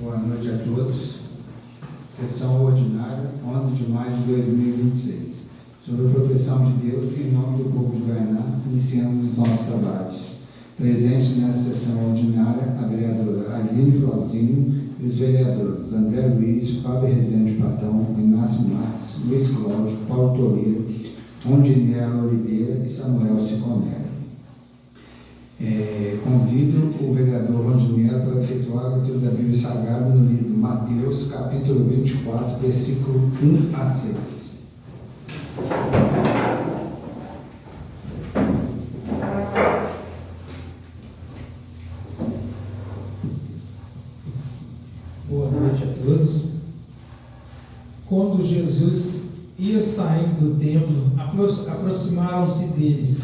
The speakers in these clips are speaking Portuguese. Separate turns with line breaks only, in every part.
Boa noite a todos. Sessão ordinária, 11 de maio de 2026. Sobre a proteção de Deus em nome do povo de Goiânia, iniciando os nossos trabalhos. Presente nessa sessão ordinária, a vereadora Aline Flauzinho e os vereadores André Luiz, Fábio Rezende Patão, Inácio Marques, Luiz Cláudio, Paulo Toledo, Rondinella Oliveira e Samuel Siconelli. Convido o vereador Rondinella para efetuar a leitura da Bíblia Sagrada no livro Mateus, capítulo 24, versículo 1 a 6.
Boa noite a todos. Quando Jesus ia saindo do templo, aproximaram-se deles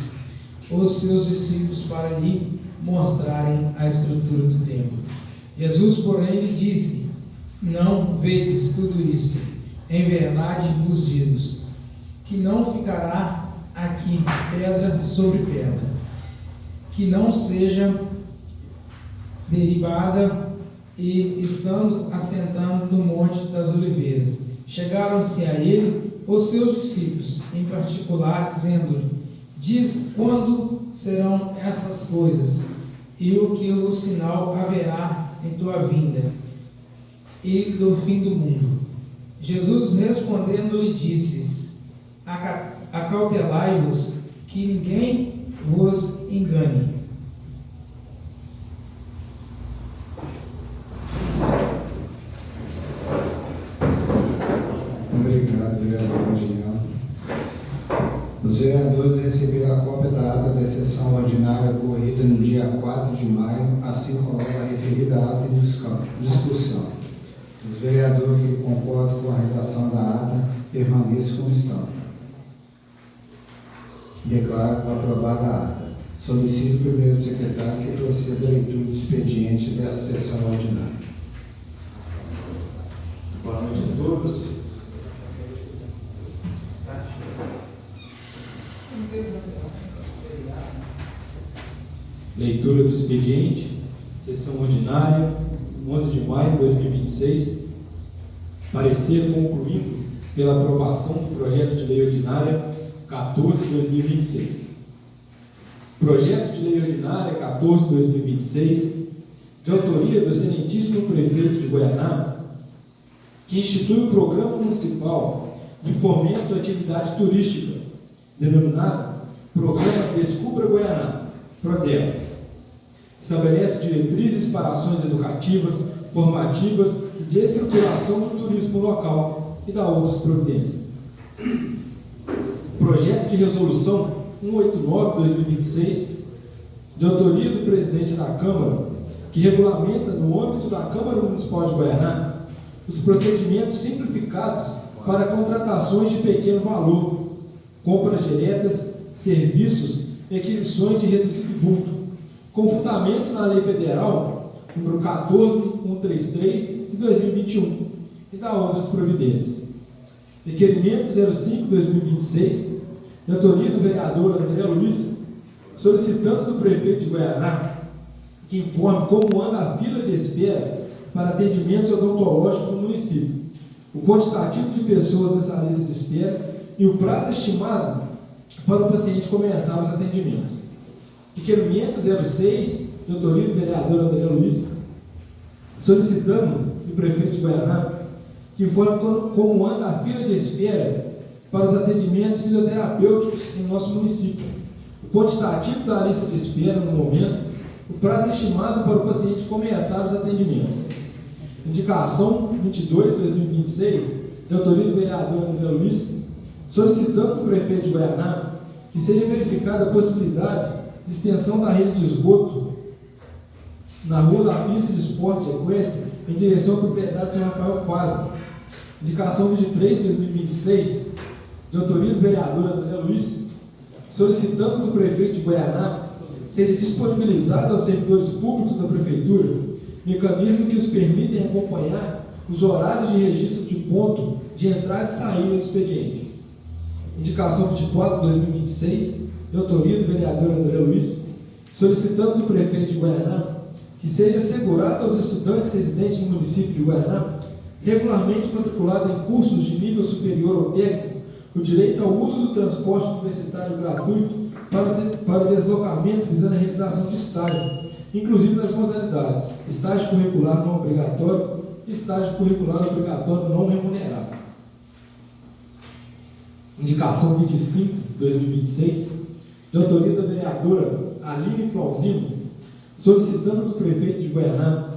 os seus discípulos para lhe mostrarem a estrutura do templo. Jesus, porém, lhe disse: Não vedes tudo isto? Em verdade vos digo que não ficará aqui pedra sobre pedra, que não seja derribada. E estando assentando no Monte das Oliveiras, chegaram-se a ele os seus discípulos, em particular, dizendo-lhe: Diz quando serão estas coisas, e o que o sinal haverá em tua vinda, e do fim do mundo. Jesus respondendo-lhe disse: Acautelai-vos, que ninguém vos engane.
Obrigado, vereador Rondinella. Os vereadores receberam a cópia da ata da sessão ordinária ocorrida no dia 4 de maio, assim como a referida ata em discussão. Os vereadores que concordam com a redação da ata permaneçam como estão. Declaro aprovada a ata. Solicito o primeiro secretário que proceda à leitura do expediente dessa sessão ordinária.
Boa noite a todos. Leitura do expediente, sessão ordinária, 11 de maio de 2026. Parecer concluindo pela aprovação do projeto de lei ordinária 14 de 2026. Projeto de lei ordinária 14 de 2026, de autoria do excelentíssimo prefeito de Goiânia, que institui o Programa Municipal de Fomento à Atividade Turística, denominado Programa Descubra Goiânia, PRODEA. Estabelece diretrizes para ações educativas, formativas e de estruturação do turismo local e dá outras providências. Projeto de resolução 189/2026, de autoria do presidente da Câmara, que regulamenta, no âmbito da Câmara Municipal de Goiânia, os procedimentos simplificados para contratações de pequeno valor, compras diretas, serviços e aquisições de reduzido vulto, com fundamento na Lei Federal número 14.133 de 2021 e da outras providências. Requerimento 05/2026, de autoria do vereador André Luiz, solicitando do prefeito de Goiânia que informe como anda a fila de espera para atendimentos odontológicos no município, o quantitativo de pessoas nessa lista de espera e o prazo estimado para o paciente começar os atendimentos. Requerimento 06, de autoria do vereador André Luiz, solicitando do prefeito de Goiânia que informe como anda a fila de espera para os atendimentos fisioterapêuticos em nosso município, o quantitativo da lista de espera no momento, o prazo estimado para o paciente começar os atendimentos. Indicação 22/2026, de autoria do vereador André Luiz, solicitando do prefeito de Goiânia que seja verificada a possibilidade de extensão da rede de esgoto na rua da pista de esporte equestre em direção à propriedade do Sr. Rafael Quase. Indicação 23/2026, de autoria do vereador André Luiz, solicitando do prefeito de Goiânia seja disponibilizado aos servidores públicos da prefeitura mecanismo que os permitem acompanhar os horários de registro de ponto de entrada e saída do expediente. Indicação 24/2026, de autoria do vereador André Luiz, solicitando do prefeito de Goiânia que seja assegurado aos estudantes residentes no município de Guaraná, regularmente matriculado em cursos de nível superior ou técnico, o direito ao uso do transporte universitário gratuito para o deslocamento visando a realização de estágio, inclusive nas modalidades estágio curricular não obrigatório e estágio curricular obrigatório não remunerado. Indicação 25/2026, de autoria da vereadora Aline Flauzino, solicitando do prefeito de Guaraná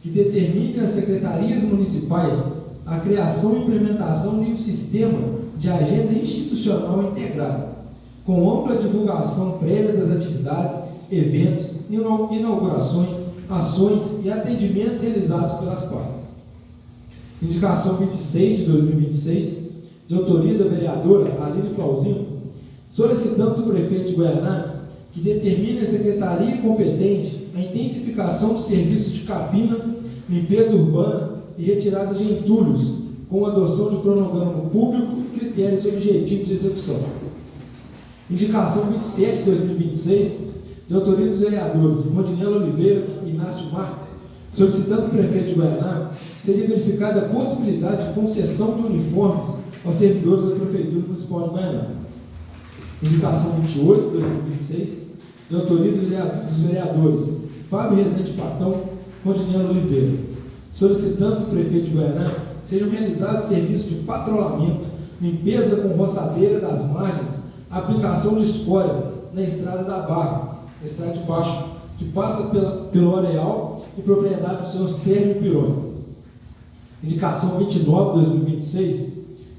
que determine às secretarias municipais a criação e implementação de um sistema de agenda institucional integrado, com ampla divulgação prévia das atividades, eventos, inaugurações, ações e atendimentos realizados pelas pastas. Indicação 26/2026, de autoria da vereadora Aline Flauzino, solicitando do prefeito de Guaraná que determine a secretaria competente a intensificação dos serviços de capina, limpeza urbana e retirada de entulhos, com a adoção de cronograma público e critérios objetivos de execução. Indicação 27/2026, de autoria dos vereadores Rodinella Oliveira e Inácio Marques, solicitando do prefeito de Guaraná seja verificada a possibilidade de concessão de uniformes aos servidores da Prefeitura Municipal de Guaraná. Indicação 28/2026, de autoria dos vereadores Fábio Rezende Patão, Rodinella Oliveira, solicitando do prefeito de Guaraná sejam realizados serviços de patrulhamento, limpeza com roçadeira das margens, aplicação de escória na estrada da Barra, estrada de baixo, que passa pelo areal e propriedade do senhor Sérgio Pironi. Indicação 29/2026,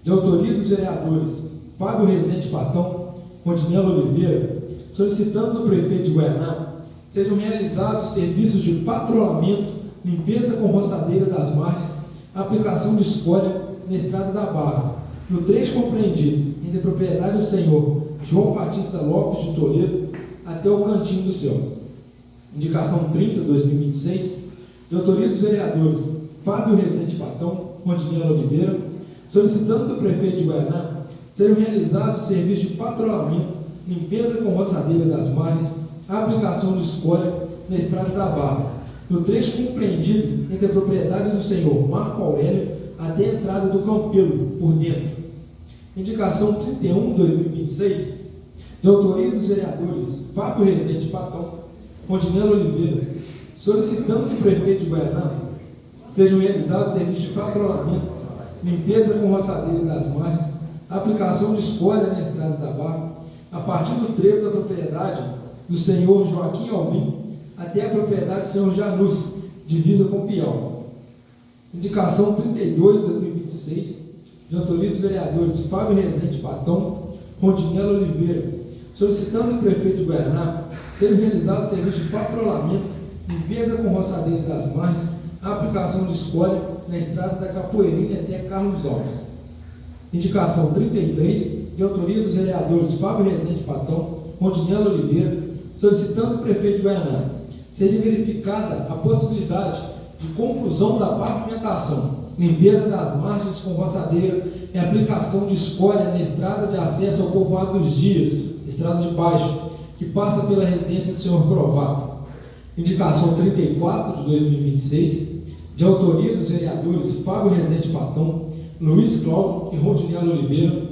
de autoria dos vereadores Fábio Rezende Patão, Rodinella Oliveira, solicitando do prefeito de Guaraná sejam realizados serviços de patrulhamento, limpeza com roçadeira das margens, aplicação de escória na estrada da Barra, no trecho compreendido entre a propriedade do senhor João Batista Lopes de Toledo até o Cantinho do Céu. Indicação 30/2026, de autoria dos vereadores Fábio Rezende Patão, Rodinella Oliveira, solicitando do prefeito de Guaraná sejam realizados serviços de patrulhamento, limpeza com roçadeira das margens, aplicação de escória na estrada da Barra, no trecho compreendido entre a propriedade do senhor Marco Aurélio até a entrada do Campelo, por dentro. Indicação 31/2026, de autoria dos vereadores Fábio Rezende Patão, Rodinella Oliveira, solicitando do prefeito de Guaraná sejam realizados serviços de patrulhamento, limpeza com roçadeira das margens, aplicação de escória na estrada da Barra, a partir do trevo da propriedade do senhor Joaquim Alvim até a propriedade do senhor Janus, divisa com Piau. Indicação 32/2026, de autoria dos vereadores Fábio Rezende Patão, Rodinella Oliveira, solicitando do prefeito de Guaraná sejam realizados serviços de patrulhamento, limpeza com roçadeira das margens, aplicação de escória na estrada da Capoeirinha até Carlos Alves. Indicação 33, de autoria dos vereadores Fábio Rezende Patão, Rodinella Oliveira, solicitando do prefeito de Guaraná seja verificada a possibilidade de conclusão da pavimentação, limpeza das margens com roçadeira e aplicação de escória na estrada de acesso ao povoado dos Dias, estrada de baixo, que passa pela residência do senhor Provato. Indicação 34/2026, de autoria dos vereadores Fábio Rezende Patão, Luiz Cláudio e Rodinella Oliveira,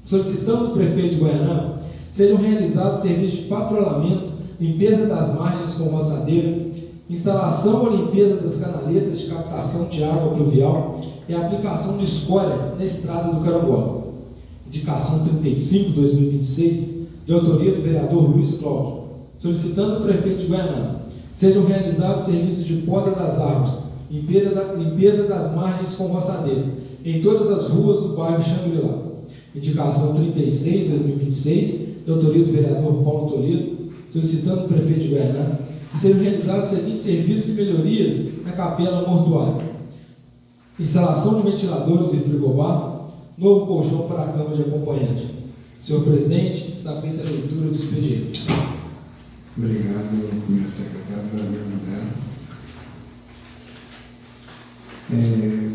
solicitando do prefeito de Guaraná sejam realizados serviços de patrulhamento, limpeza das margens com roçadeira, instalação ou limpeza das canaletas de captação de água pluvial e aplicação de escória na estrada do Carambola. Indicação 35/2026, de autoria do vereador Luiz Cláudio, solicitando do prefeito de Guaraná sejam realizados serviços de poda das árvores, limpeza das margens com roçadeira em todas as ruas do bairro Xangri-Lá. Indicação 36/2026, de autoria do vereador Paulo Toledo, solicitando do prefeito de Guaraná que sejam realizados os seguintes serviços e melhorias na capela mortuária: instalação de ventiladores e frigobar, novo colchão para a cama de acompanhante. Senhor presidente, está feita a leitura do expediente.
Obrigado, meu secretário, pela pergunta.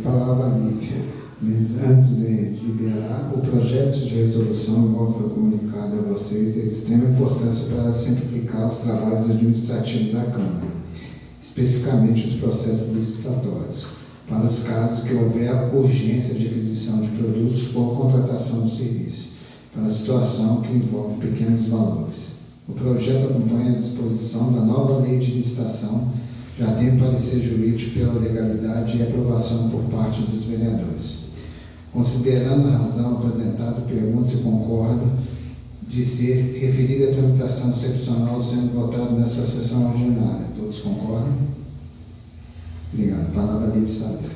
Palavra Lívia. Mas antes de liberar, o projeto de resolução, igual foi comunicado a vocês, é de extrema importância para simplificar os trabalhos administrativos da Câmara. especificamente os processos licitatórios, para os casos que houver urgência de aquisição de produtos ou contratação de serviço, para a situação que envolve pequenos valores. O projeto acompanha a disposição da nova lei de licitação, já tem parecer jurídico pela legalidade e aprovação por parte dos vereadores. Considerando a razão apresentada, pergunto se concorda de ser referida a tramitação excepcional sendo votada nesta sessão ordinária. Todos concordam? Obrigado. A palavra livre está aberta.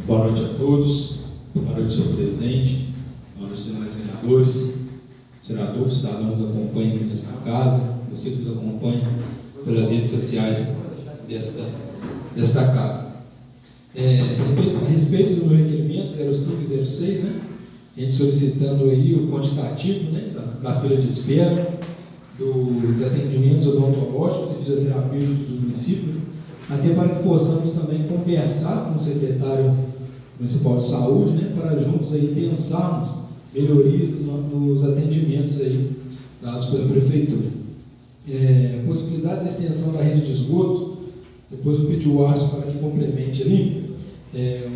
Boa noite a todos. Boa noite, senhor presidente. Boa noite, senhores vereadores. Senador, cidadão nos acompanha aqui nesta casa, você que nos acompanha pelas redes sociais desta casa. A respeito do meu requerimento 0506, né? A gente solicitando aí o quantitativo, né, da fila de espera, dos atendimentos odontológicos e fisioterapêuticos do município, até para que possamos também conversar com o secretário municipal de saúde, né, para juntos aí pensarmos melhorias nos atendimentos aí dados pela prefeitura. Possibilidade da extensão da rede de esgoto, depois eu pedi o Arço para que complemente ali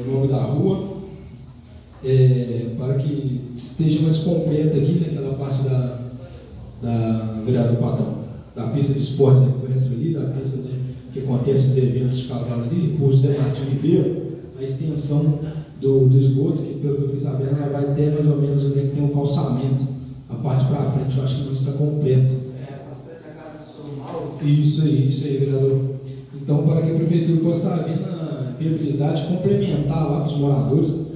o nome da rua, para que esteja mais completa aqui naquela parte da vereador Padrão, da pista de esportes ali, da pista que acontece os eventos de cavalo ali, por José Martins Ribeiro, a extensão do esgoto, que pelo que eu fiquei sabendo, ela vai até mais ou menos onde é que tem um calçamento, a parte para frente, eu acho que não está completo. Isso aí, vereador. Então, para que a prefeitura possa estar vendo a viabilidade complementar lá para os moradores,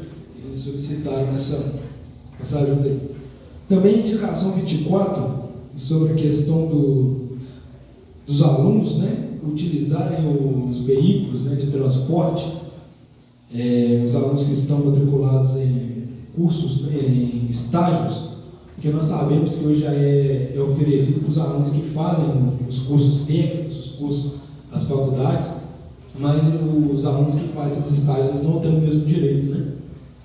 eles solicitaram essa ajuda aí. Também indicação 24, sobre a questão dos alunos, né, utilizarem os veículos, né, de transporte, os alunos que estão matriculados em cursos, em estágios, porque nós sabemos que hoje já é oferecido para os alunos que fazem os cursos técnicos, os cursos, as faculdades, mas os alunos que fazem esses estágios eles não têm o mesmo direito, né?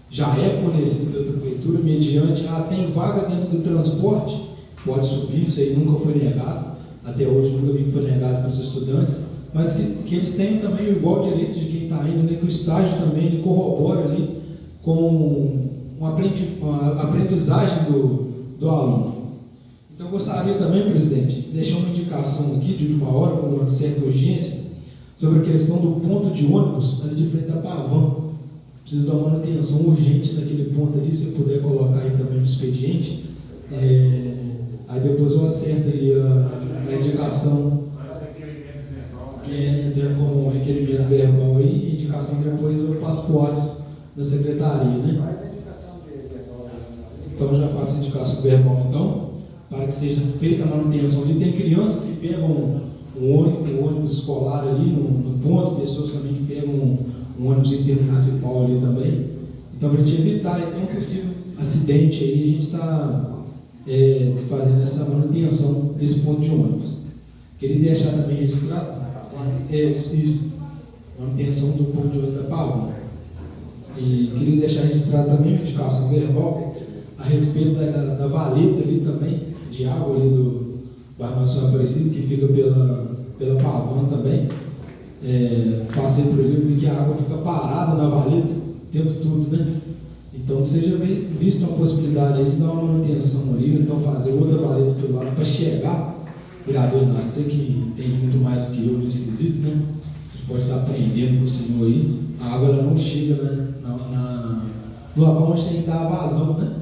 Já é fornecido pela prefeitura, mediante, tem vaga dentro do transporte, pode subir, isso aí nunca foi negado, até hoje nunca vi que foi negado para os estudantes, mas que eles tenham também o igual direito de quem está indo, né? Que o estágio também ele corrobora ali com a aprendizagem do aluno. Então, eu gostaria também, presidente, de deixar uma indicação aqui de última hora, com uma certa urgência, sobre a questão do ponto de ônibus ali de frente da Pavão. Preciso dar manutenção urgente naquele ponto ali, se eu puder colocar aí também no expediente. Aí depois eu acerto ali a indicação com o requerimento verbal aí, a indicação depois eu passo para o Arço da secretaria, né? Então já faço a indicação verbal então, para que seja feita a manutenção ali. Tem crianças que pegam um ônibus escolar ali no ponto, pessoas também que pegam um ônibus intermunicipal ali também. Então, para a gente evitar um possível acidente aí, a gente está fazendo essa manutenção desse ponto de ônibus. Queria deixar também registrado isso, manutenção do ponto de ônibus da Pavão. E queria deixar registrado também uma indicação verbal a respeito da valeta ali também, de água ali do bairro Nacional Aparecido, que fica pela Pavão também. Passei por ali, vi que a água fica parada na valeta o tempo todo, né? Então, seja visto uma possibilidade aí de dar uma manutenção ali, ou então fazer outra valeta pelo lado para chegar, vereador Inácio, você que entende muito mais do que eu nesse quesito, né? A gente pode estar aprendendo com o senhor aí, a água ela não chega, né, no local onde tem que estar a vazão, né?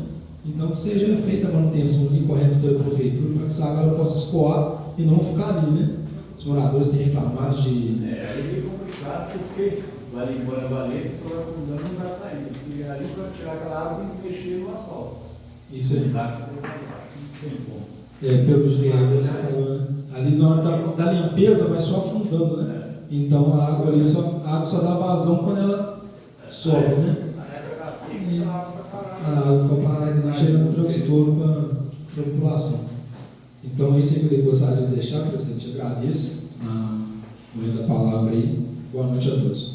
Então, que seja feita a manutenção ali correta pela prefeitura, para que essa água ela possa escoar e não ficar ali, né? Os moradores têm reclamado de...
Aí é complicado, porque vai embora a valeta, se for afundando, não vai sair. Porque ali, para tirar aquela água, tem que mexer no asfalto.
Isso aí.
Não tem como.
Pelo jeito, ali na hora da limpeza vai só afundando, né? Então a água ali a água só dá vazão quando ela sobe, né? E a água fica parada, não chega no transtorno para a população. Então é isso aí que eu gostaria de deixar, presidente. Agradeço a momento da palavra aí. Boa noite a todos.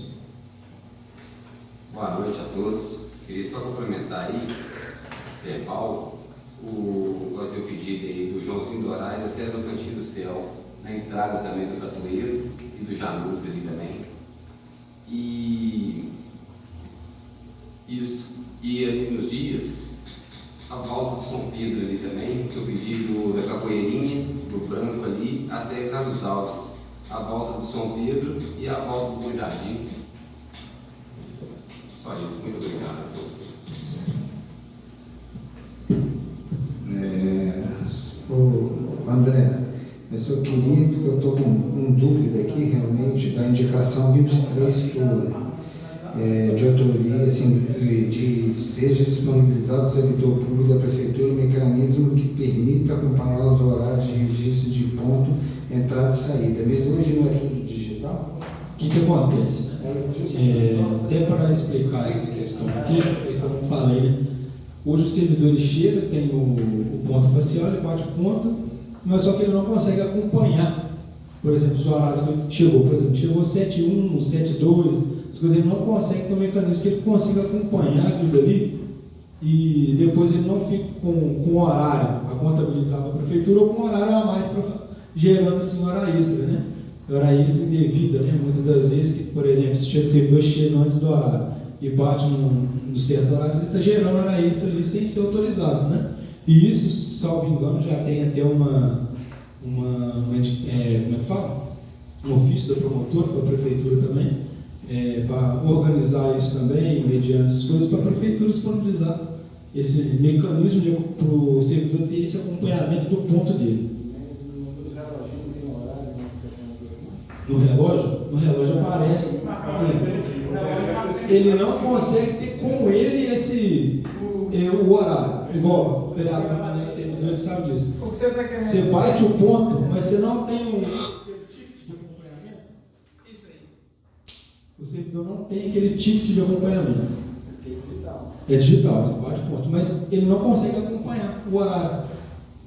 Boa noite a todos. Queria só complementar aí, Paulo, fazer o pedido aí do Joãozinho Dourado até no Cantinho do Céu, na entrada também do Tatueiro e do Janus ali também. E isso. E ali nos dias, a volta do São Pedro ali também, que eu pedi da Capoeirinha, do Branco ali, até Carlos Alves. A volta do São Pedro e a volta do Bom Jardim. Só isso. Muito obrigado a você.
André, eu só queria, porque eu estou com dúvida aqui realmente da indicação 23 tua, de autoria, assim, de seja disponibilizado ao servidor público da Prefeitura um mecanismo que permita acompanhar os horários de registro de ponto, entrada e saída. Mesmo hoje não é tudo digital?
O que acontece? Até para explicar essa questão aqui, como eu falei, né? Hoje o servidor ele chega, tem o ponto facial, ele bate o ponto, mas só que ele não consegue acompanhar, por exemplo, os horários que chegou, por exemplo, chegou 7:1, 7:2, as coisas ele não consegue ter um mecanismo que ele consiga acompanhar aquilo dali e depois ele não fica com o horário a contabilizar para a prefeitura ou com um horário a mais gerando assim hora extra, né? Hora extra indevida, né? Muitas das vezes, que, por exemplo, se o servidor chega antes do horário e bate no certo horário, ele está gerando hora extra ali sem ser autorizado, né? E isso, salvo engano, já tem até como é que fala? Um ofício da promotora para a prefeitura também, para organizar isso também, mediante essas coisas, para a prefeitura disponibilizar esse mecanismo para o servidor ter esse acompanhamento do ponto dele. No relógio aparece. Ele não consegue ter com ele o horário. Igual o vereador Mané, servidor, sabe disso. Você bate o ponto, mas você não tem aquele ticket de acompanhamento. Isso aí. O servidor não tem aquele ticket de acompanhamento. É digital, ele bate o ponto, mas ele não consegue acompanhar o horário.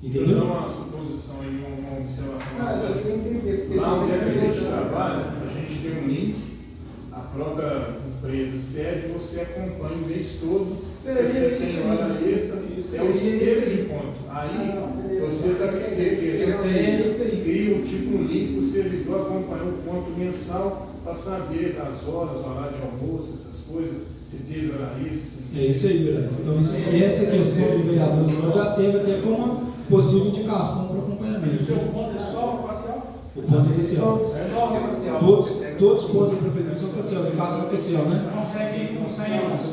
Entendeu?
Eu dou uma suposição aí, uma observação. Lá onde a gente trabalha, a gente tem um link, a própria empresa cede, você acompanha o mês todo, se você tem hora extra, é o espelho de ponto. Aí você está querendo cria tipo um link para o servidor acompanhar o ponto mensal para saber das horas, horário de almoço, essas coisas, se teve hora extra.
É isso aí, vereador. Então, essa questão do vereador já serve até como uma possível indicação para acompanhamento.
O seu ponto é só o facial?
O ponto é facial.
É só o facial.
Todos os pontos da prefeitura são facial, no caso é facial, né?
Consegue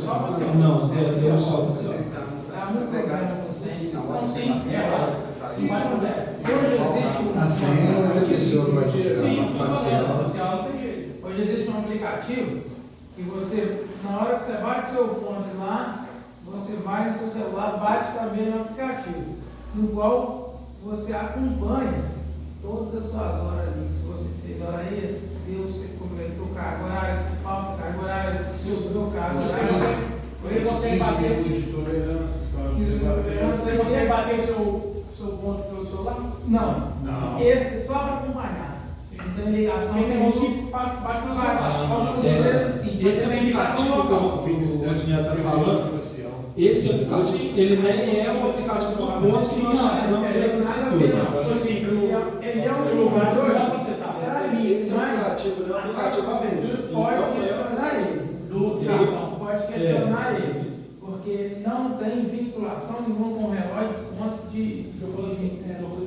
só facial?
Não, é só facial.
A senha outra pessoa pode tirar facial.
Hoje existe um aplicativo que você, na hora que você bate seu ponto lá, você vai no seu celular, bate também no aplicativo, no qual você acompanha todas as suas horas ali. Se você fez hora extra, você completou carga horária, falta carga horária, se sobrou carga horária.
Você consegue bater o tolerância, você consegue bater seu ponto pelo celular?
Não. Esse é só para acompanhar. Não tem ligação.
Tem um que bate no celular.
Esse aplicativo que o Adniel está falando, esse aplicativo, ele nem é o aplicativo do ponto que nós utilizamos na prefeitura.
Ele é um lugar de olhar onde você está.
Esse aplicativo não é um aplicativo aberto.
Pode questionar ele. Pode questionar ele. Porque ele não tem vinculação nenhuma com o relógio ponto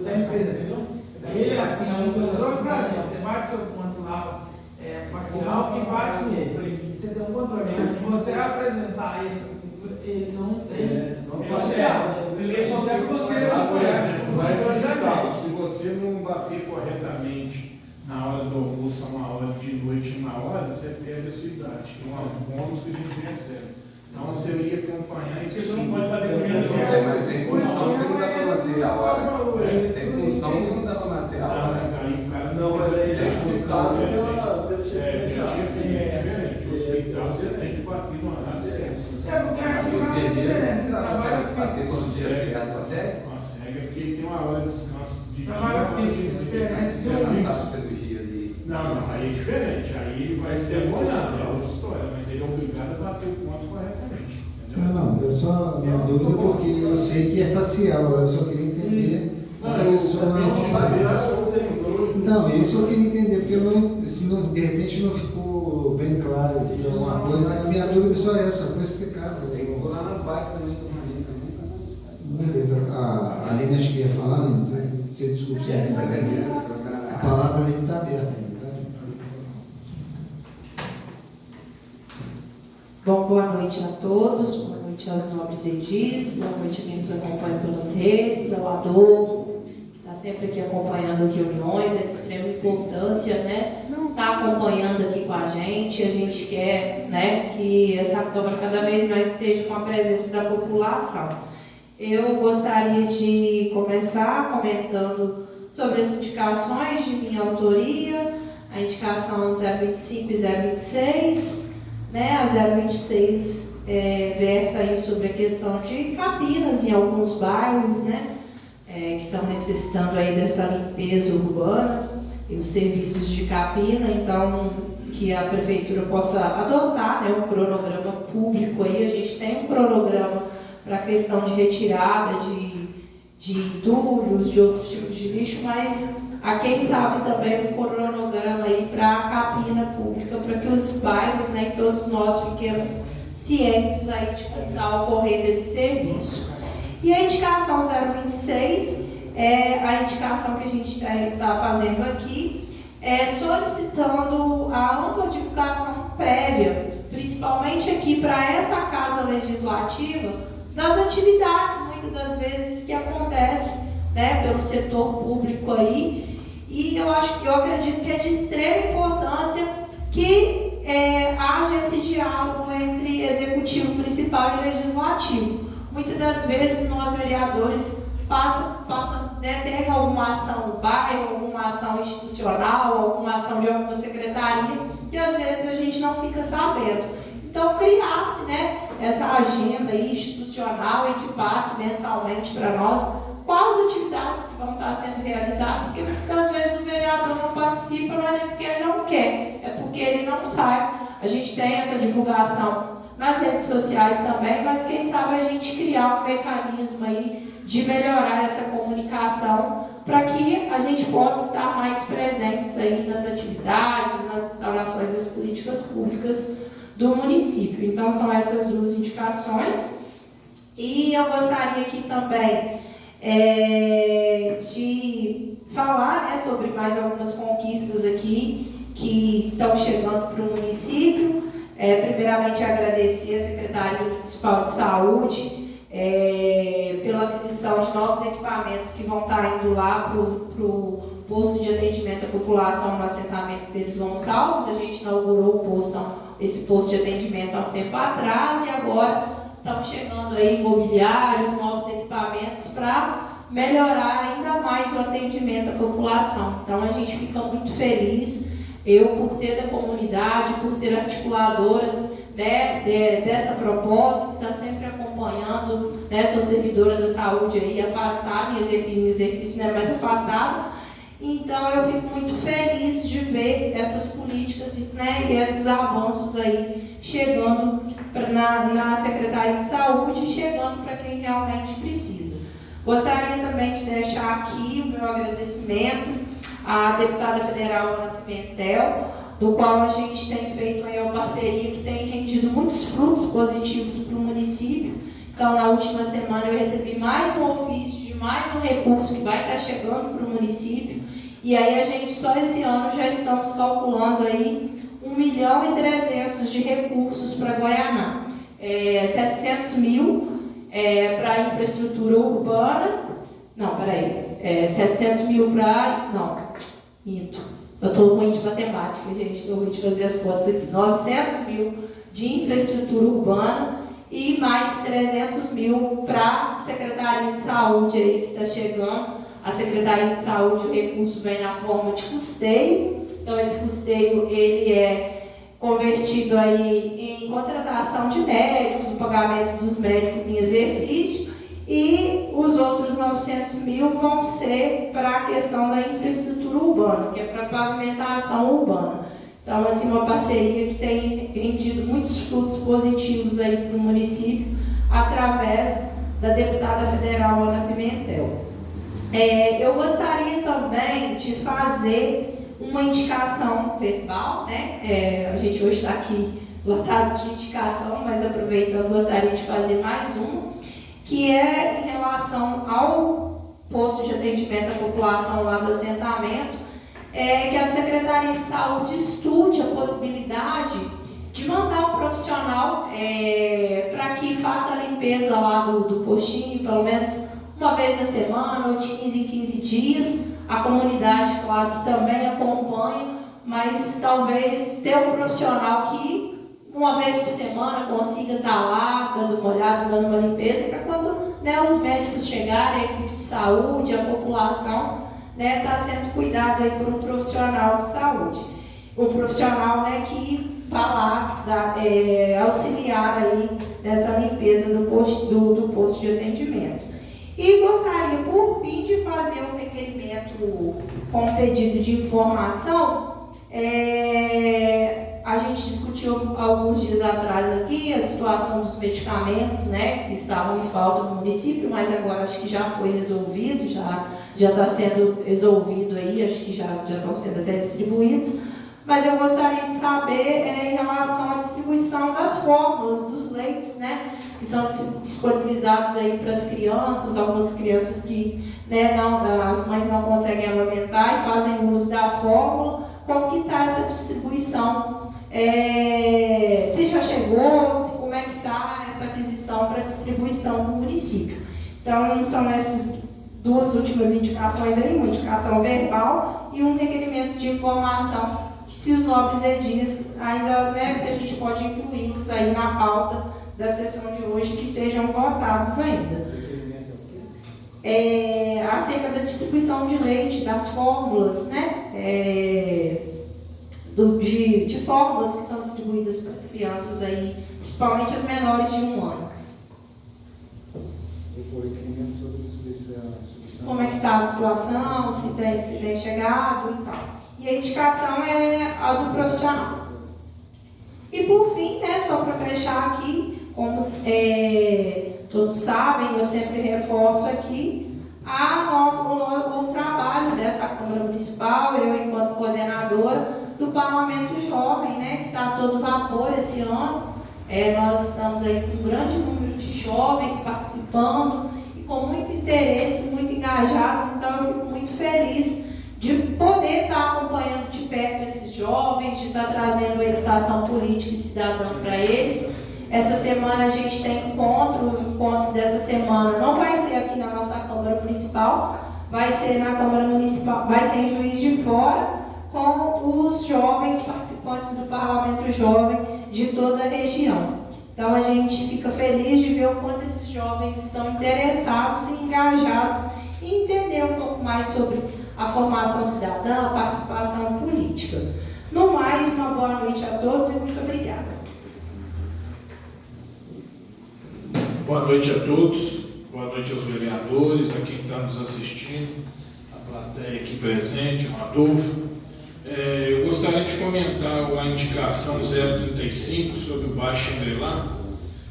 da empresa, entendeu? Ele, assim, é um controle para gente. Você bate seu ponto lá facial e bate nele. Você tem um controle. Mas se você apresentar ele não tem.
Ele só serve você. Se você não bater corretamente na hora do almoço, uma hora de noite, uma hora, você perde a sua idade. É um bônus que a gente recebe. Então você iria acompanhar isso. Você não pode fazer
Mas tem função que não dá para manter a hora. Tem função que não dá para manter a hora.
Mas aí o cara
Não, mas aí
tem função.
é
diferente. O hospital você tem que bater no horário certo.
É porque aqui não é diferente. Você trabalha
Bater
fixo.
todos os dias certo, consegue?
Consegue, porque tem uma hora de descanso de
Trabalha fixo, diferente de um.
Passar a cirurgia ali.
Não, aí é diferente. Aí ele vai ser abonado, é outra história. Mas ele é obrigado a bater o ponto corretamente. Entendeu?
Não, eu só minha dúvida porque eu sei que é facial, eu só queria entender.
Não, eu só não sabia.
Então, isso eu queria entender, porque se não, de repente não ficou bem claro aqui alguma coisa. A minha dúvida só é essa, foi explicado.
Tem que pôr lá nas bikes também, que eu falei também.
Beleza, a Aline acho que ia falar, Aline, você desculpa, você não vai. A palavra ali está aberta ainda, tá?
Bom, boa noite a todos, boa noite aos nobres edis, boa noite a quem nos acompanha pelas redes, ao Adolfo, que está sempre aqui acompanhando as reuniões, é de extrema importância, né? Não está acompanhando aqui com a gente quer, né, que essa Câmara cada vez mais esteja com a presença da população. Eu gostaria de começar comentando sobre as indicações de minha autoria, a indicação 025 e 026, né, a 026 versa aí sobre a questão de capinas em alguns bairros, né, que estão necessitando aí dessa limpeza urbana e os serviços de capina, então que a prefeitura possa adotar, né, um cronograma público aí. A gente tem um cronograma para a questão de retirada de entulhos, de outros tipos de lixo, mas a quem sabe também um cronograma aí para a capina pública, para que os bairros, né, e todos nós fiquemos cientes aí de como está o ocorrer desse serviço. E a indicação 026 é a indicação que a gente está fazendo aqui, solicitando a ampla divulgação prévia, principalmente aqui para essa Casa Legislativa, das atividades, muitas das vezes, que acontecem, né, pelo setor público aí. E eu acredito que é de extrema importância que haja esse diálogo entre executivo municipal e legislativo. Muitas das vezes nós vereadores passam, né, tem alguma ação no bairro, alguma ação institucional, alguma ação de alguma secretaria, que às vezes a gente não fica sabendo. Então, criar-se, né, essa agenda aí institucional e que passe mensalmente para nós quais atividades que vão estar sendo realizadas, porque muitas das vezes o vereador não participa, não é porque ele não quer, é porque ele não sabe. A gente tem essa divulgação nas redes sociais também, mas quem sabe a gente criar um mecanismo aí de melhorar essa comunicação para que a gente possa estar mais presentes aí nas atividades, nas instaurações das políticas públicas do município. Então, são essas duas indicações. E eu gostaria aqui também de falar, né, sobre mais algumas conquistas aqui que estão chegando para o município. Primeiramente, agradecer à Secretaria Municipal de Saúde pela aquisição de novos equipamentos que vão estar indo lá para o posto de atendimento à população no assentamento deles Gonçalves. A gente inaugurou esse posto de atendimento há um tempo atrás e agora estão chegando aí mobiliários, novos equipamentos para melhorar ainda mais o atendimento à população. Então a gente fica muito feliz, eu por ser da comunidade, por ser articuladora, né, dessa proposta, que está sempre acompanhando, né, sou servidora da saúde aí, afastada, em exercício, né, mais afastada. Então eu fico muito feliz de ver essas políticas, né, e esses avanços aí chegando na Secretaria de Saúde, chegando para quem realmente precisa. Gostaria também de deixar aqui o meu agradecimento à deputada federal Ana Pimentel, do qual a gente tem feito aí uma parceria que tem rendido muitos frutos positivos para o município. Então, na última semana eu recebi mais um ofício de mais um recurso que vai estar chegando para o município. E aí a gente, só esse ano, já estamos calculando aí 1.300.000 de recursos para Goianá. 700 mil para infraestrutura urbana. Não, peraí. 700 mil para... Não, minto. Eu estou ruim de matemática, gente. Estou ruim de fazer as contas aqui. 900 mil de infraestrutura urbana e mais 300 mil para a Secretaria de Saúde aí que está chegando. A Secretaria de Saúde, o recurso vem na forma de custeio. Então, esse custeio, ele é convertido aí em contratação de médicos, o pagamento dos médicos em exercício, e os outros 900 mil vão ser para a questão da infraestrutura urbana, que é para pavimentação urbana. Então, assim, uma parceria que tem rendido muitos frutos positivos aí para o município, através da deputada federal Ana Pimentel. Eu gostaria também de fazer uma indicação verbal, né? A gente hoje está aqui lotados de indicação, mas aproveitando, gostaria de fazer mais uma, que é em relação ao posto de atendimento à população lá do assentamento, que a Secretaria de Saúde estude a possibilidade de mandar um profissional para que faça a limpeza lá do postinho, pelo menos uma vez na semana, ou de 15 em 15 dias. A comunidade, claro, que também acompanha, mas talvez ter um profissional que, uma vez por semana, consiga estar lá, dando uma olhada, dando uma limpeza, para quando, né, os médicos chegarem, a equipe de saúde, a população, né, está sendo cuidado aí por um profissional de saúde. Um profissional, né, que vai lá auxiliar aí nessa limpeza do posto de atendimento. E gostaria, por fim, de fazer um requerimento com pedido de informação. A gente discutiu alguns dias atrás aqui a situação dos medicamentos, né, que estavam em falta no município, mas agora acho que já foi resolvido, já está sendo resolvido aí, acho que já estão sendo até distribuídos. Mas eu gostaria de saber em relação à distribuição das fórmulas, dos leites, né, que são disponibilizados aí para as crianças, algumas crianças que, né, as mães não conseguem amamentar e fazem uso da fórmula. Como que está essa distribuição? Se já chegou, como é que está essa aquisição para distribuição no município? Então, são essas duas últimas indicações aí, uma indicação verbal e um requerimento de informação, que se os nobres edis ainda, né, se a gente pode incluí-los aí na pauta da sessão de hoje, que sejam votados ainda. Acerca da distribuição de leite, das fórmulas, né, de fórmulas que são distribuídas para as crianças aí, principalmente as menores de 1 ano. Como é que está a situação, se tem chegado e tal. E a indicação é a do profissional. E por fim, né, só para fechar aqui, como todos sabem, eu sempre reforço aqui, o trabalho dessa Câmara Municipal, eu enquanto coordenadora do Parlamento Jovem, né, que está a todo vapor esse ano. Nós estamos aí com um grande número de jovens participando e com muito interesse, muito engajados, então eu fico muito feliz de poder estar acompanhando de perto esses jovens, de estar trazendo a educação política e cidadã para eles. Essa semana a gente tem o encontro dessa semana não vai ser aqui na nossa Câmara Municipal, vai ser na Câmara Municipal, vai ser em Juiz de Fora, com os jovens participantes do Parlamento Jovem de toda a região. Então a gente fica feliz de ver o quanto esses jovens estão interessados e engajados em entender um pouco mais sobre a formação cidadã, a participação política. No mais, uma boa noite a todos e muito obrigada.
Boa noite a todos, boa noite aos vereadores, a quem está nos assistindo, a plateia aqui presente, o Adolfo. Eu gostaria de comentar a indicação 035 sobre o bairro Xangri-Lá,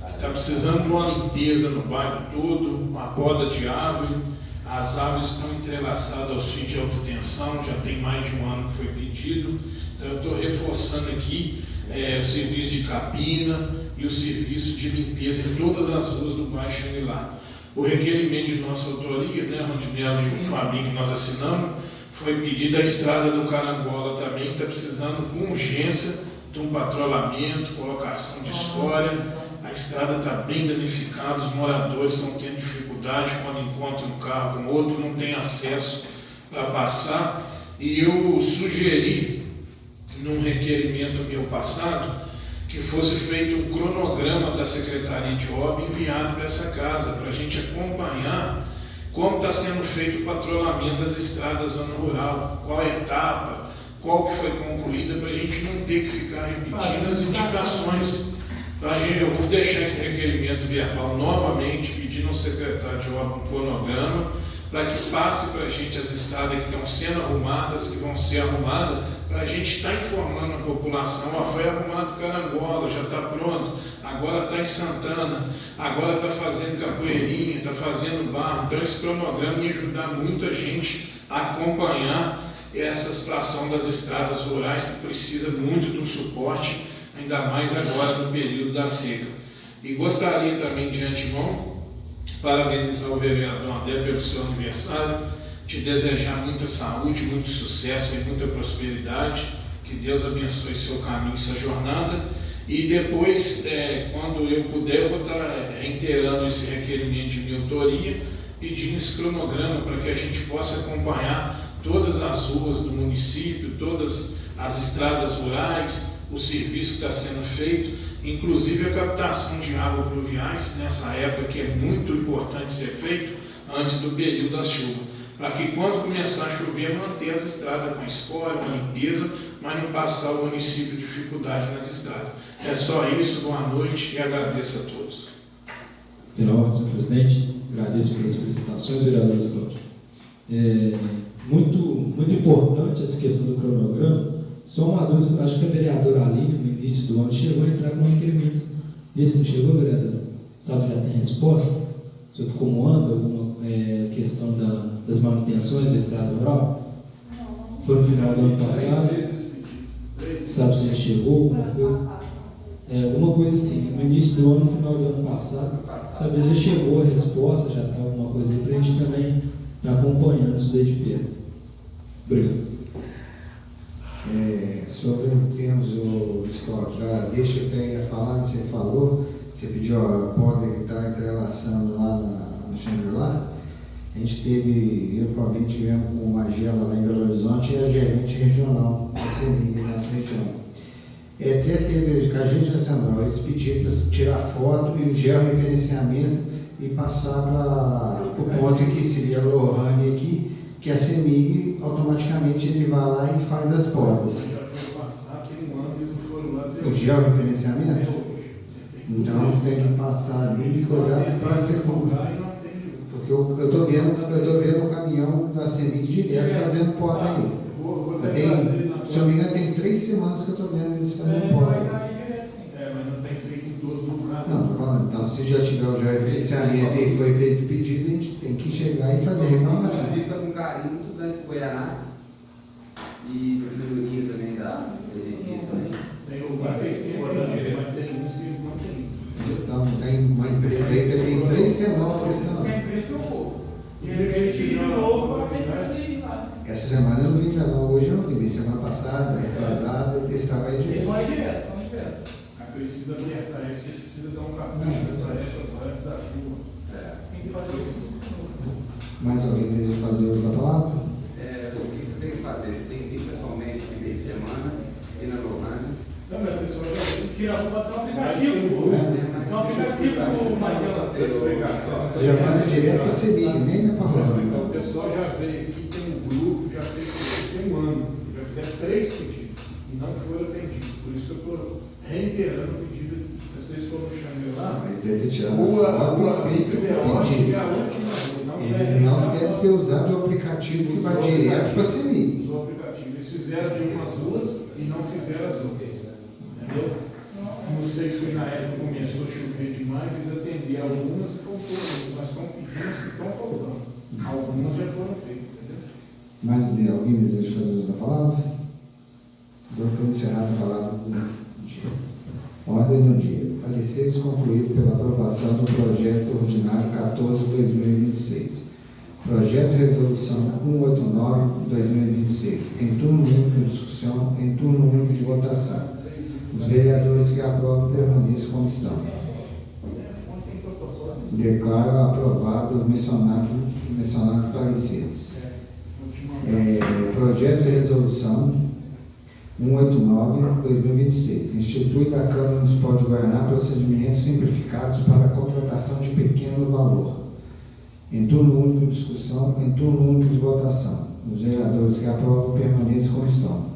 que está precisando de uma limpeza no bairro todo, uma poda de árvore. As árvores estão entrelaçadas aos fios de alta tensão, já tem mais de 1 ano que foi pedido. Então eu estou reforçando aqui o serviço de capina e o serviço de limpeza em todas as ruas do bairro Xangri-Lá. O requerimento de nossa autoria, né, Rondinella e o Fabinho, que nós assinamos, foi pedido a estrada do Carangola também, que está precisando com urgência de um patrulhamento, colocação de escória. A estrada está bem danificada, os moradores estão tendo dificuldade quando encontram um carro com outro, não tem acesso para passar. E eu sugeri, num requerimento meu passado, que fosse feito um cronograma da Secretaria de Obra enviado para essa casa, para a gente acompanhar como está sendo feito o patrulhamento das estradas da zona rural, qual a etapa, qual que foi concluída, para a gente não ter que ficar repetindo as indicações. Então, eu vou deixar esse requerimento verbal novamente, pedindo ao secretário de obra um cronograma, para que passe para a gente as estradas que estão sendo arrumadas, que vão ser arrumadas, para a gente estar informando a população. Ó, foi arrumado Carangola, já está pronto, agora está em Santana, agora está fazendo Capoeirinha, está fazendo Barro. Então esse cronograma ia ajudar muito a gente a acompanhar essa situação das estradas rurais, que precisa muito de um suporte, ainda mais agora no período da seca. E gostaria também, de antemão, parabenizar o vereador André pelo seu aniversário, te desejar muita saúde, muito sucesso e muita prosperidade, que Deus abençoe seu caminho, sua jornada, e depois, quando eu puder, eu vou estar reiterando esse requerimento de minha autoria, pedindo esse cronograma para que a gente possa acompanhar todas as ruas do município, todas as estradas rurais, o serviço que está sendo feito, inclusive a captação de água pluviais, nessa época que é muito importante ser feito, antes do período da chuva, para que quando começar a chover, manter as estradas com escola, com limpeza, mas não passar o município dificuldade nas estradas. É só isso, boa noite e agradeço a todos.
Pela ordem, senhor presidente, agradeço pelas felicitações, vereador Cláudio. Muito importante essa questão do cronograma. Só uma dúvida, acho que a vereadora Aline, no início do ano, chegou a entrar com um requerimento desse, não chegou, vereadora? Sabe, já tem resposta? O senhor como anda alguma questão das manutenções da estrada rural? Foi no final do ano passado? Sabe se já chegou alguma coisa? Alguma coisa assim, no início do ano, no final do ano passado, sabe, já chegou a resposta, já está alguma coisa aí para a gente também estar acompanhando isso daí de perto. Obrigado.
Sobre temos o Scott, já deixa eu até falar, você falou, você pediu a porta que está entrelaçando lá no Xangri-Lá. A gente teve, eu e o Fabinho tivemos com o Magela lá em Belo Horizonte e a gerente regional da CEMIG nessa região. Até teve com a gente da Assembleia, eles pediram para tirar foto e o georreferenciamento e passar para o ponto em que seria a Lohane aqui, que a CEMIG automaticamente ele vai lá e faz as podas.
Já foi passar aquele ano, eles não foram lá.
O georreferenciamento? Então tem que passar ali e coisar para ser cumprido. Porque eu estou vendo o caminhão da CEMIG direto fazendo poda aí. Se eu não me engano, tem 3 semanas que eu estou vendo eles fazendo poda.
Mas não tem feito em todos os lugares.
Não, estou falando, então se já tiver o georreferenciamento e foi feito o pedido, a gente tem que chegar e fazer reclamação.
Inclusive está com carinho muito grande com o Goianá e melhoria também da presidente também.
Tem lugar que tem, mas tem uns que eles não têm.
Então, tem uma empresa aí que tem 3 semanas que estão lá. Essa semana eu não vi ainda não, hoje eu não vi, semana passada, retrasada, eu estava aí direto.
Precisa alertar isso, eles precisam dar um capricho nessa época antes da chuva. Tem que fazer isso.
Mais alguém deseja fazer uso da palavra?
O que você tem que fazer? Você tem que ir pessoalmente, no meio de semana, ir na Lohane.
Não, mas a pessoa já tira a roupa do aplicativo. Então, o aplicativo Magela
Você já manda direto para a CEMIG, nem para
Então, o pessoal já veio aqui, tem um grupo, já fez isso tem um ano. Já fizeram 3 pedidos e não foram atendidos. Por isso que eu estou reiterando o pedido. Se vocês forem no Xangri-Lá,
ele deve ter tirado a foto e feito o pedido. Eles não devem ter usado o aplicativo que vai direto para a CEMIG.
Usou o aplicativo. Eles fizeram de umas ruas e não fizeram as outras. Entendeu? Não sei se foi na época que começou a chover demais, eles atenderam algumas e faltou. Nós estamos pedindo as que estão faltando. Algumas já foram feitas, entendeu?
Mais alguém deseja fazer uso da palavra? Dou por encerrado a palavra do dia. Ordem do dia. Pareceres concluído pela aprovação do projeto ordinário 14/2026. Projeto de resolução 189/2026. Em turno único de discussão, em turno único de votação. Os vereadores que aprovam permaneçam como estão. Declaro aprovado o mencionado pareceres. Projeto de resolução 189/2026. Institui da Câmara Municipal de Guaraná procedimentos simplificados para a contratação de pequeno valor. Em turno único de discussão, em turno único de votação. Os vereadores que aprovam permaneçam como estão.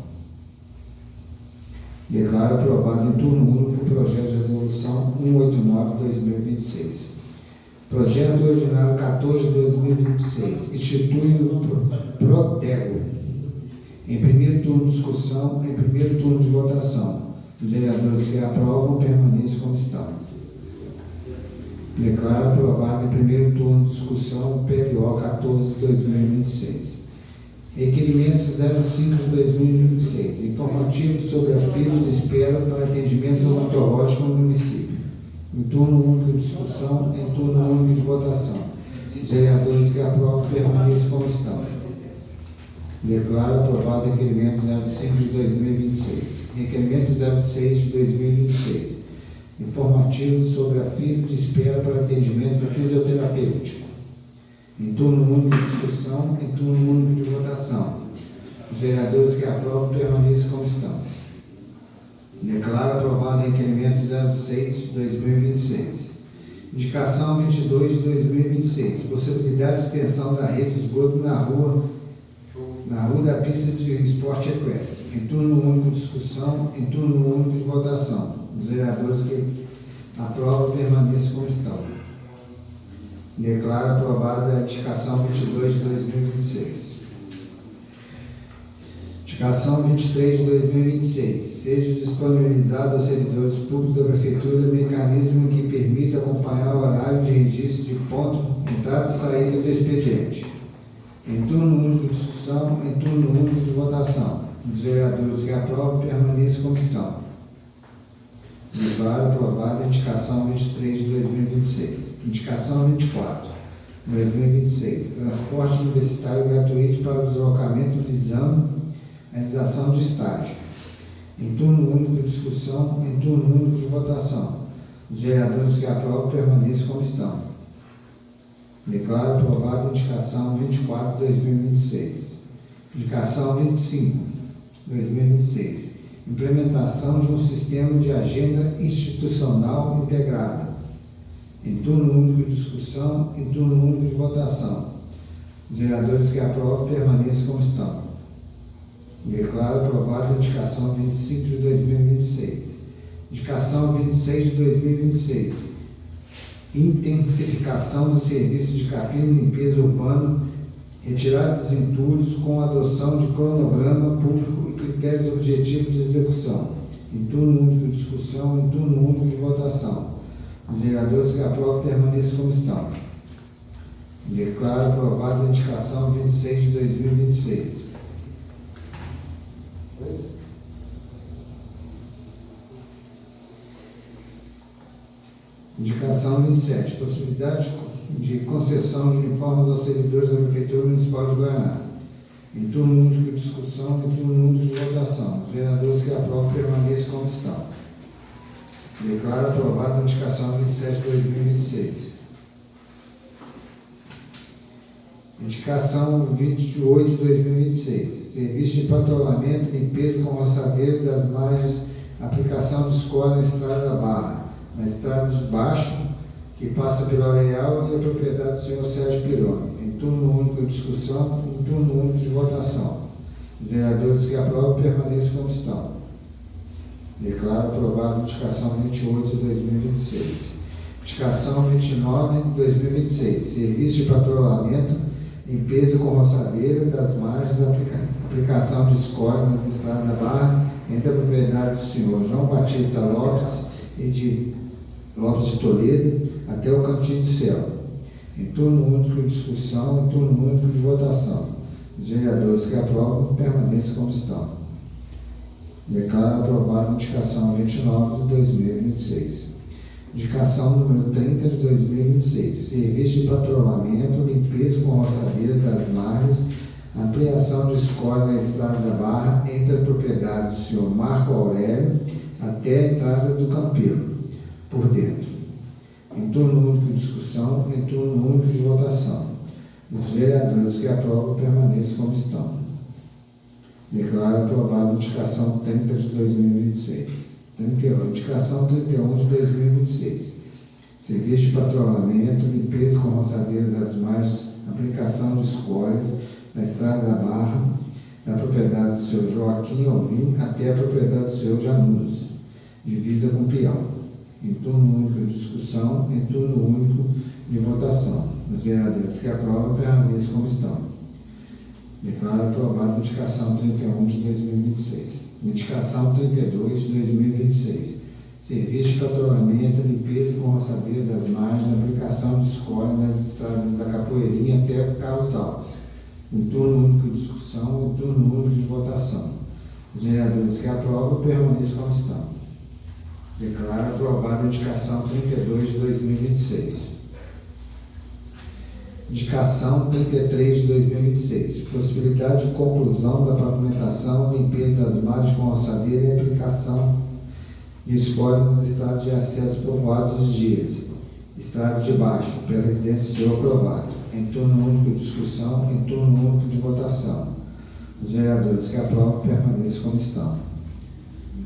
Declaro aprovado em turno único o projeto de resolução 189/2026. Projeto Ordinário 14 de 2026. Institui o PROTEGO. Em primeiro turno de discussão, em primeiro turno de votação. Os vereadores que aprovam permanecem como estão. Declaro aprovado em primeiro turno de discussão o PLO 14 de 2026. Requerimento 05 de 2026. Informativo sobre a fila de espera para atendimentos odontológicos no município. Em turno único de discussão, em turno único de votação. Os vereadores que aprovam permanecem como estão. Declaro aprovado o requerimento 05 de 2026. Requerimento 06 de 2026. Informativo sobre a fila de espera para atendimento fisioterapêutico. Em turno único de discussão, em turno único de votação. Os vereadores que aprovam permanecem como estão. Declaro aprovado o requerimento 06 de 2026. Indicação 22 de 2026. Possibilidade de extensão da rede de esgoto na rua da pista de esporte equestre. Em turno único de discussão, em turno único de votação. Os vereadores que aprovam permanecem como estão. Declaro aprovada a indicação 22 de 2026. Indicação 23 de 2026. Seja disponibilizado aos servidores públicos da Prefeitura mecanismo que permita acompanhar o horário de registro de ponto, entrada e saída do expediente. Em turno único de discussão, em turno único de votação. Os vereadores que aprovam permanecem como estão. Declaro aprovada a indicação 23 de 2026. Indicação 24 de 2026. Transporte universitário gratuito para o deslocamento visando a realização de estágio. Em turno único de discussão, em turno único de votação. Os vereadores que aprovam permanecem como estão. Declaro aprovada a indicação 24 de 2026. Indicação 25 de 2026. Implementação de um sistema de agenda institucional integrada. Em turno único de discussão, em turno único de votação. Os vereadores que aprovam permanecem como estão. Declaro aprovada a indicação 25 de 2026. Indicação 26 de 2026. Intensificação do serviço de capina e limpeza urbana, retirada dos entulhos com adoção de cronograma público e critérios objetivos de execução. Em turno único de discussão, em turno único de votação. Os vereadores que aprovam permanecem como estão. Declaro aprovada a indicação 26 de 2026. Indicação 27. Possibilidade de concessão de uniformes aos servidores da Prefeitura Municipal de Goiânia. Em turno único de discussão, em turno único de votação. Os vereadores que aprovam permanecem como estão. Declaro aprovada a indicação 27 de 2026. Indicação 28 de 2026. Serviço de patrulhamento, limpeza com roçadeiro das margens, aplicação de escola na Estrada da Barra, na Estrada de Baixo, que passa pelo Areal e a propriedade do senhor Sérgio Pironi. Em turno único de discussão, em turno único de votação. Os vereadores que aprovam permanecem como estão. Declaro aprovada a indicação 28 de 2026. Indicação 29 de 2026. Serviço de patrulhamento, limpeza com roçadeira das margens, aplicação de escola nas estradas da Barra, entre a propriedade do senhor João Batista Lopes e de Lopes de Toledo até o Cantinho do Céu. Em turno único de discussão, em turno único de votação. Os vereadores que aprovam permanecem como estão. Declaro aprovada a indicação 29 de 2026. Indicação número 30 de 2026. Serviço de patrulhamento, limpeza com roçadeira das margens, ampliação de escola na Estrada da Barra, entre a propriedade do senhor Marco Aurélio até a entrada do Campelo, por dentro. Em turno único de discussão, em turno único de votação. Os vereadores que aprovam permanecem como estão. Declaro aprovada a indicação 30 de 2026. 31. Indicação 31 de 2026. Serviço de patrulhamento, limpeza com roçadeira das margens, aplicação de escórias na Estrada da Barra, da propriedade do senhor Joaquim Alvim até a propriedade do senhor Janus, divisa com Piau. em turno único de discussão, em turno único de votação. Os vereadores que aprovam permaneçam como estão. Declaro aprovada a indicação 31 de 2026. Indicação 32 de 2026. Serviço de patrulhamento, limpeza e conservação das margens, aplicação de escola nas estradas da Capoeirinha até Carlos Alves. Em turno único de discussão, em turno único de votação. Os vereadores que aprovam permaneçam como estão. Declaro aprovada a indicação 32 de 2026. Indicação 33 de 2026. Possibilidade de conclusão da pavimentação, limpeza das margens com alçadeira e aplicação de escola nos estrados de acesso povoados dos dias. Estrado de baixo, pela residência do senhor aprovado. Em turno único de discussão, em turno único de votação. Os vereadores que aprovam permaneçam como estão.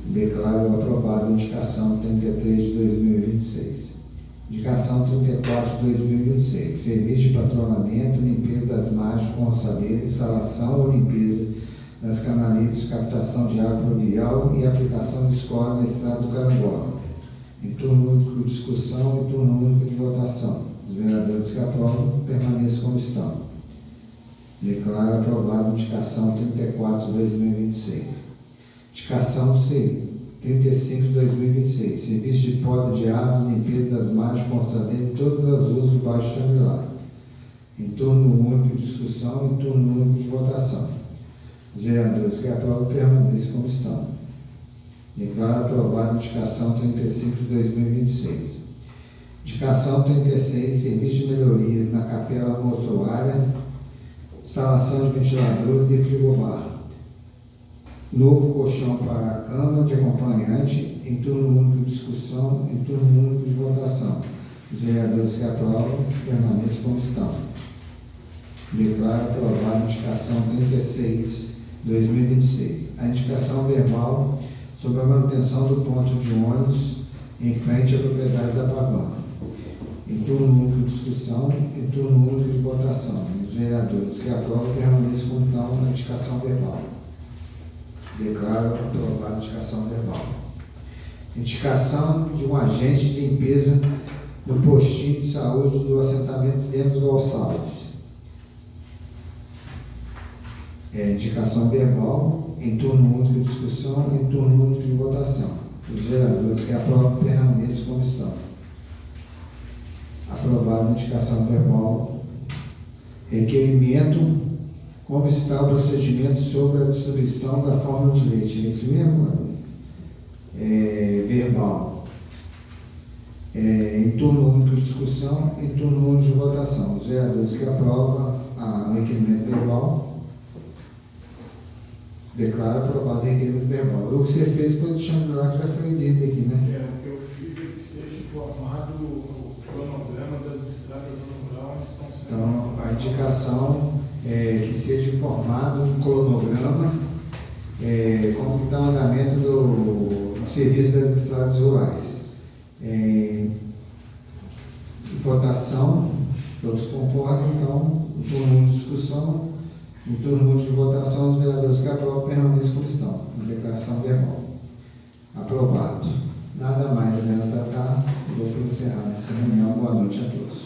Declaro aprovada a indicação 33 de 2026. Indicação 34 de 2026. Serviço de patrulhamento, limpeza das margens com alçadeira, instalação ou limpeza das canaletas de captação de água pluvial e aplicação de escola no estado do Carangola. Em turno único de discussão e turno único de votação. Os vereadores que aprovam permaneçam como estão. Declaro aprovada a indicação 34 de 2026. Indicação 35 de 2026. Serviço de poda de árvores, limpeza das margens com alçadeira em todas as ruas do Baixo Xangri-Lá. Em turno único de discussão e turno único de votação. Os vereadores que aprovam permaneçam como estão. Declaro aprovada a indicação 35 de 2026. Indicação 36, serviço de melhorias na capela mortuária, instalação de ventiladores e frigobar. Novo colchão para a cama de acompanhante, em turno único de discussão, em turno único de votação. Os vereadores que aprovam permaneçam como estão. Declaro aprovada a indicação 36 de 2026. A indicação verbal sobre a manutenção do ponto de ônibus em frente à propriedade da Pavão. Em turno único de discussão, em turno único de votação. Os vereadores que aprovam permaneçam como estão na indicação verbal. Declaro aprovada a indicação verbal. Indicação de um agente de limpeza no postinho de saúde do assentamento de Lemos Gonçalves. Indicação verbal, em turno único de discussão, em turno único de votação. Os vereadores que aprovam permaneçam como estão. Aprovada a indicação verbal. Requerimento, como está o procedimento sobre a distribuição da fórmula de leite. É isso mesmo? Verbal. Em turno único de discussão, em turno único de votação. Os vereadores que aprovam o requerimento verbal declaro aprovado o requerimento verbal. O que você fez foi deixando lá que já foi lido aqui, né?
O que eu fiz é que seja informado o cronograma das estradas rurais onde estão sendo.
Então, a indicação é que seja informado um cronograma como que está o andamento do serviço das estradas rurais. Votação, todos concordam, então, em turno de discussão, em turno de votação, os vereadores que aprovam permaneçam como estão, na declaração verbal. Aprovado. Nada mais a tratar, vou encerrar essa reunião. Boa noite a todos.